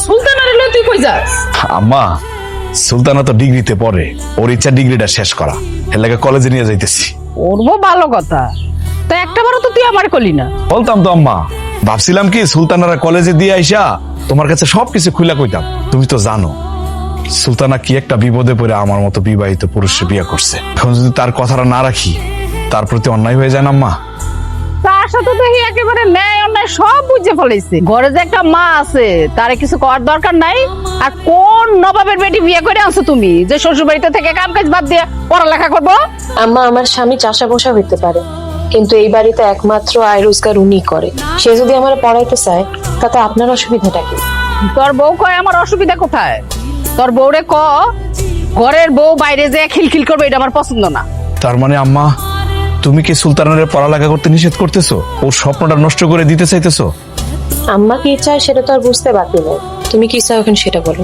সুলতানার লই তুই কই যাস? আম্মা, সুলতানা তো ডিগ্রিতে পড়ে, ওর ইচ্ছা ডিগ্রিটা শেষ করা, এর লাগে কলেজে নিয়ে যাইতেছি। করবো ভালো কথা, তা একটাবারও তো তুই আমার কলি না। বলতাম তো আম্মা, ভাবছিলাম কি সুলতানারা কলেজে দিয়ে আইসা তোমার কাছে সবকিছু খুলে কইতাম। তুমি তো জানো সুলতানা কি একটা বিপদে পড়ে আমার মতো বিবাহিত পুরুষে বিয়ে করছে। এখন যদি তার কথাটা না রাখি, তার প্রতি অন্যায় হয়ে যায় না আম্মা? তার সাথে দেখি একেবারে ন্যায় অন্যায় সব বুঝে ফেলেছে। ঘরে যে একটা মা আছে তারে কিছু করার দরকার নাই। আর কোন নবাবের বেটি বিয়ে করে আনছো তুমি যে শ্বশুর বাড়িতে থেকে কাম কাজ বাদ দিয়ে পড়ালেখা করবো? আম্মা, আমার স্বামী চাষা বসা হইতে পারে, কিন্তু এই বাড়িতে একমাত্র আয় রোজগার উনি করে। সে যদি আমার পড়াইতে চায় তাতে আপনার অসুবিধাটা কি? তোর বউ কয় আমার অসুবিধা কোথায়? তোর বউরে ক ঘরের বউ বাইরে যে খিলখিল করবে এটা আমার পছন্দ না। তার মানে আম্মা, তুমি কি সুলতানের পড়ালেখা করতে নিষেধ করতেছো? ওর স্বপ্নটা নষ্ট করে দিতে চাইতেছো? আম্মা কি চায় সেটা তো আর বুঝতে বাকি নেই। তুমি কি চাও এখন সেটা বলো।